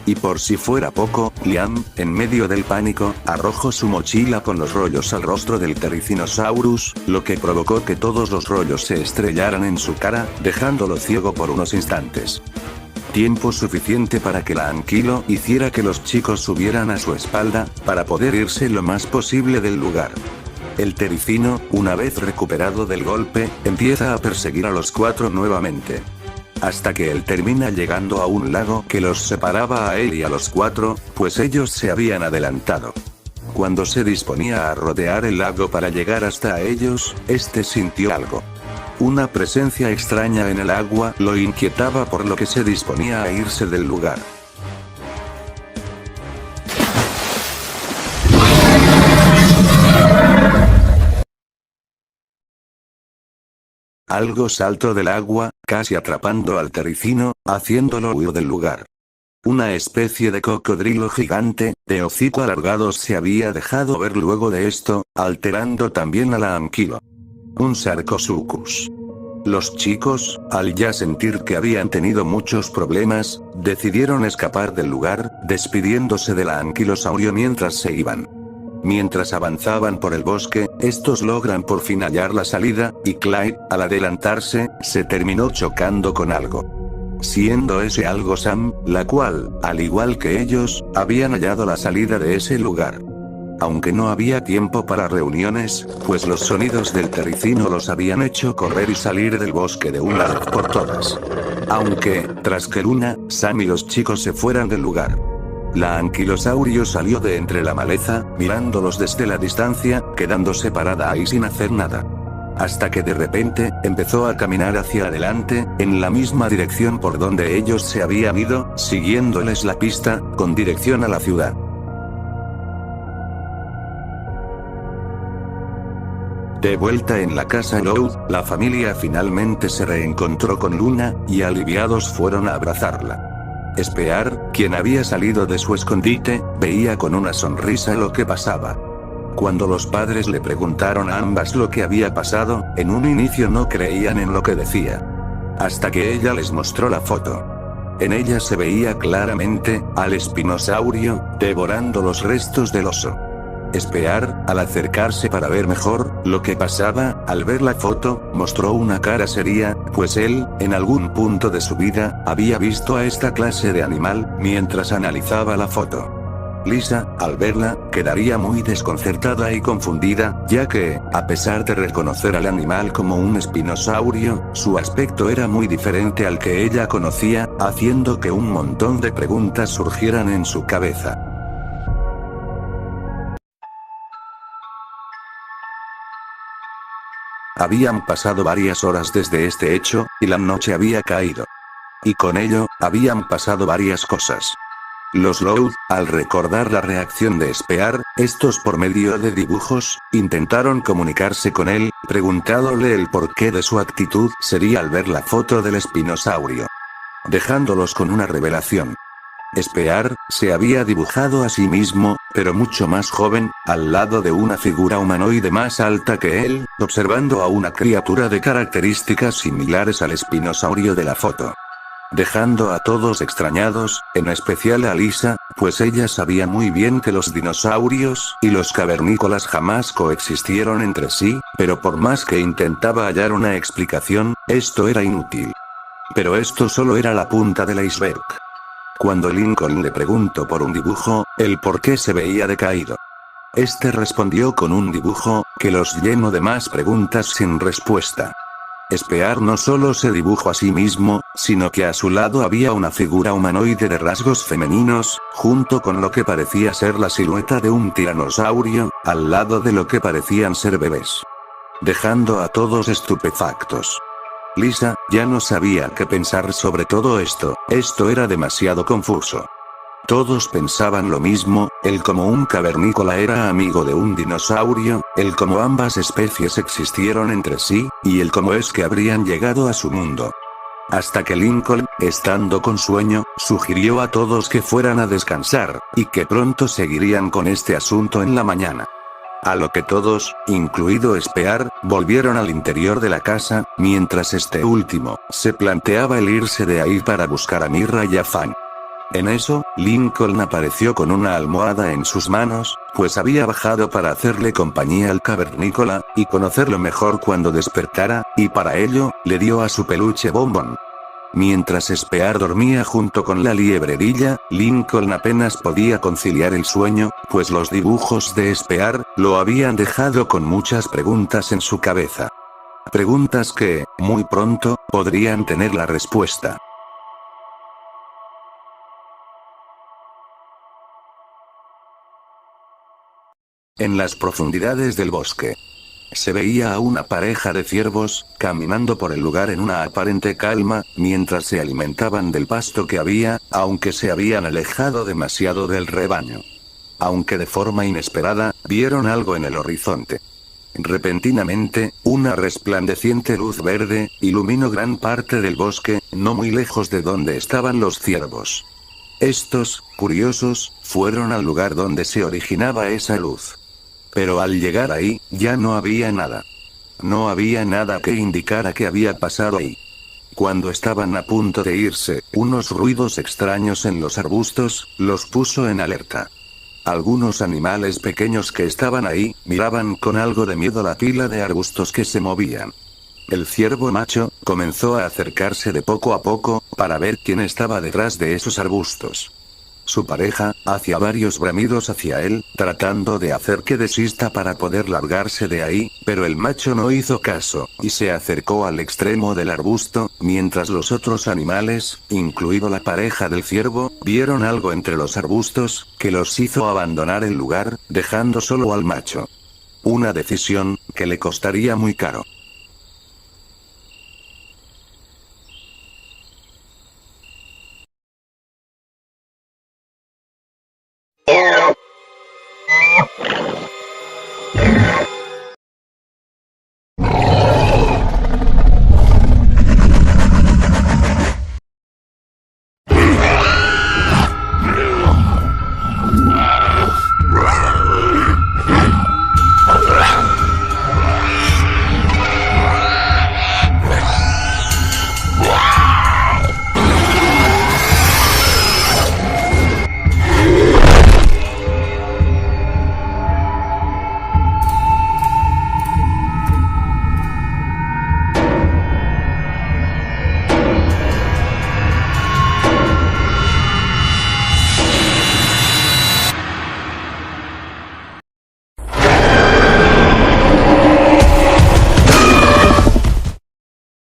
Y por si fuera poco, Liam, en medio del pánico, arrojó su mochila con los rollos al rostro del Therizinosaurus, lo que provocó que todos los rollos se estrellaran en su cara, dejándolo ciego por unos instantes. Tiempo suficiente para que la Anquilo hiciera que los chicos subieran a su espalda, para poder irse lo más posible del lugar. El Therizino, una vez recuperado del golpe, empieza a perseguir a los cuatro nuevamente. Hasta que él termina llegando a un lago que los separaba a él y a los cuatro, pues ellos se habían adelantado. Cuando se disponía a rodear el lago para llegar hasta ellos, este sintió algo. Una presencia extraña en el agua lo inquietaba, por lo que se disponía a irse del lugar. Algo saltó del agua, casi atrapando al Therizino, haciéndolo huir del lugar. Una especie de cocodrilo gigante, de hocico alargado, se había dejado ver luego de esto, alterando también a la Anquilo. Un Sarcosuchus. Los chicos, al ya sentir que habían tenido muchos problemas, decidieron escapar del lugar, despidiéndose de la anquilosaurio mientras se iban. Mientras avanzaban por el bosque, estos logran por fin hallar la salida, y Clyde, al adelantarse, se terminó chocando con algo. Siendo ese algo Sam, la cual, al igual que ellos, habían hallado la salida de ese lugar. Aunque no había tiempo para reuniones, pues los sonidos del Therizino los habían hecho correr y salir del bosque de una vez por todas. Aunque, tras que Luna, Sam y los chicos se fueran del lugar, la anquilosaurio salió de entre la maleza, mirándolos desde la distancia, quedándose parada ahí sin hacer nada. Hasta que de repente, empezó a caminar hacia adelante, en la misma dirección por donde ellos se habían ido, siguiéndoles la pista, con dirección a la ciudad. De vuelta en la casa Loud, la familia finalmente se reencontró con Luna, y aliviados fueron a abrazarla. Spear, quien había salido de su escondite, veía con una sonrisa lo que pasaba. Cuando los padres le preguntaron a ambas lo que había pasado, en un inicio no creían en lo que decía. Hasta que ella les mostró la foto. En ella se veía claramente, al espinosaurio, devorando los restos del oso. Spear, al acercarse para ver mejor lo que pasaba, al ver la foto, mostró una cara seria, pues él, en algún punto de su vida, había visto a esta clase de animal, mientras analizaba la foto. Lisa, al verla, quedaría muy desconcertada y confundida, ya que, a pesar de reconocer al animal como un espinosaurio, su aspecto era muy diferente al que ella conocía, haciendo que un montón de preguntas surgieran en su cabeza. Habían pasado varias horas desde este hecho, y la noche había caído. Y con ello, habían pasado varias cosas. Los Loud, al recordar la reacción de Spear, Estos por medio de dibujos, intentaron comunicarse con él, preguntándole el porqué de su actitud sería al ver la foto del espinosaurio. Dejándolos con una revelación. Spear se había dibujado a sí mismo, pero mucho más joven, al lado de una figura humanoide más alta que él, observando a una criatura de características similares al espinosaurio de la foto. Dejando a todos extrañados, en especial a Lisa, pues ella sabía muy bien que los dinosaurios y los cavernícolas jamás coexistieron entre sí, pero por más que intentaba hallar una explicación, esto era inútil. Pero esto solo era la punta del iceberg. Cuando Lincoln le preguntó por un dibujo, el por qué se veía decaído. Este respondió con un dibujo, que los llenó de más preguntas sin respuesta. Spear no solo se dibujó a sí mismo, sino que a su lado había una figura humanoide de rasgos femeninos, junto con lo que parecía ser la silueta de un tiranosaurio, al lado de lo que parecían ser bebés. Dejando a todos estupefactos. Lisa, ya no sabía qué pensar sobre todo esto era demasiado confuso. Todos pensaban lo mismo, el como un cavernícola era amigo de un dinosaurio, el como ambas especies existieron entre sí, y el cómo es que habrían llegado a su mundo. Hasta que Lincoln, estando con sueño, sugirió a todos que fueran a descansar, y que pronto seguirían con este asunto en la mañana. A lo que todos, incluido Spear, volvieron al interior de la casa, mientras este último, se planteaba el irse de ahí para buscar a Mirra y a Fan. En eso, Lincoln apareció con una almohada en sus manos, pues había bajado para hacerle compañía al cavernícola, y conocerlo mejor cuando despertara, y para ello, le dio a su peluche Bombón. Mientras Spear dormía junto con la liebrerilla, Lincoln apenas podía conciliar el sueño, pues los dibujos de Spear lo habían dejado con muchas preguntas en su cabeza. Preguntas que, muy pronto, podrían tener la respuesta. En las profundidades del bosque. Se veía a una pareja de ciervos, caminando por el lugar en una aparente calma, mientras se alimentaban del pasto que había, aunque se habían alejado demasiado del rebaño. Aunque de forma inesperada, vieron algo en el horizonte. Repentinamente, una resplandeciente luz verde, iluminó gran parte del bosque, no muy lejos de donde estaban los ciervos. Estos, curiosos, fueron al lugar donde se originaba esa luz. Pero al llegar ahí, ya no había nada. No había nada que indicara que había pasado ahí. Cuando estaban a punto de irse, unos ruidos extraños en los arbustos, los puso en alerta. Algunos animales pequeños que estaban ahí, miraban con algo de miedo la pila de arbustos que se movían. El ciervo macho, comenzó a acercarse de poco a poco, para ver quién estaba detrás de esos arbustos. Su pareja, hacía varios bramidos hacia él, tratando de hacer que desista para poder largarse de ahí, pero el macho no hizo caso, y se acercó al extremo del arbusto, mientras los otros animales, incluido la pareja del ciervo, vieron algo entre los arbustos, que los hizo abandonar el lugar, dejando solo al macho. Una decisión, que le costaría muy caro.